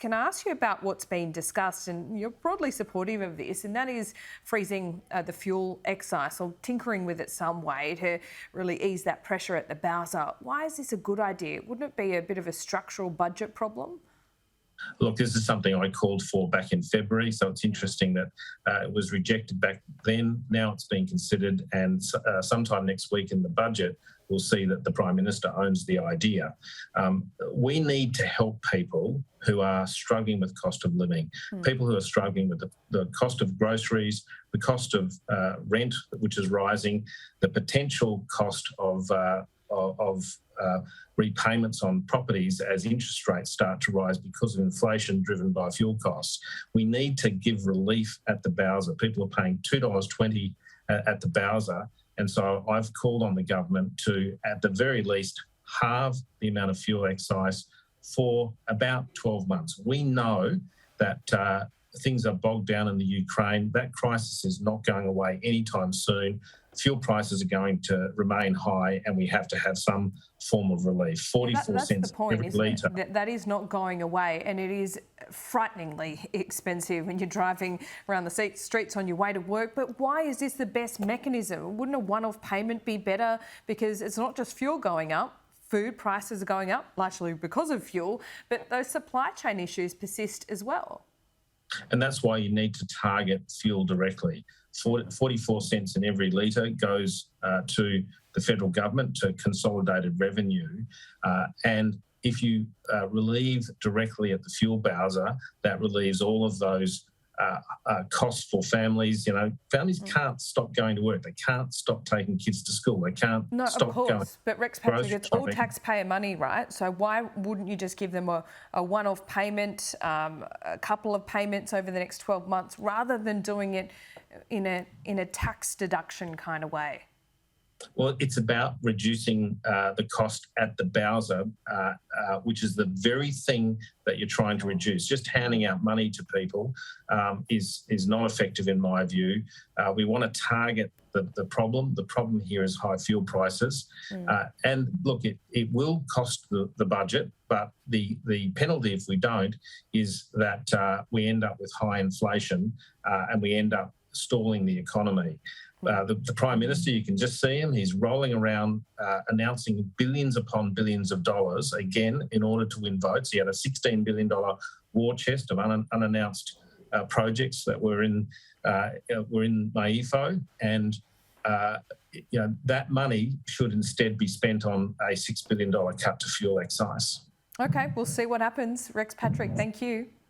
Can I ask you about what's been discussed, and you're broadly supportive of this, and that is freezing the fuel excise or tinkering with it some way to really ease that pressure at the Bowser. Why is this a good idea? Wouldn't it be a bit of a structural budget problem? Look, this is something I called for back in February, so it's interesting that it was rejected back then. Now it's being considered, and sometime next week in the budget, we'll see that the Prime Minister owns the idea. We need to help people who are struggling with cost of living, people who are struggling with the cost of groceries, the cost of rent, which is rising, the potential cost of repayments on properties as interest rates start to rise because of inflation driven by fuel costs. We need to give relief at the Bowser. People are paying $2.20 at the Bowser. And so I've called on the government to, at the very least, halve the amount of fuel excise for about 12 months. We know that things are bogged down in the Ukraine. That crisis is not going away anytime soon. Fuel prices are going to remain high, and we have to have some form of relief. 44 cents every litre. That is not going away, and it is frighteningly expensive when you're driving around the streets on your way to work. But why is this the best mechanism? Wouldn't a one-off payment be better? Because it's not just fuel going up. Food prices are going up, largely because of fuel, but those supply chain issues persist as well. And that's why you need to target fuel directly. 44 cents in every litre goes to the federal government, to consolidated revenue. And if you relieve directly at the fuel Bowser, that relieves all of those costs for families. You know, families can't stop going to work. They can't stop taking kids to school. They can't stop going. No, of course. But Rex Patrick, it's all taxpayer money, right? So why wouldn't you just give them a one-off payment, a couple of payments over the next 12 months, rather than doing it in a tax deduction kind of way? Well, it's about reducing the cost at the Bowser, which is the very thing that you're trying to reduce. Just handing out money to people is not effective in my view. We want to target the problem. The problem here is high fuel prices. And look, it will cost the budget, but the penalty if we don't is that we end up with high inflation and we end up stalling the economy. The Prime Minister, you can just see him, he's rolling around announcing billions upon billions of dollars, again, in order to win votes. He had a $16 billion war chest of unannounced projects that were in MAEFO, and that money should instead be spent on a $6 billion cut to fuel excise. Okay, we'll see what happens. Rex Patrick, thank you.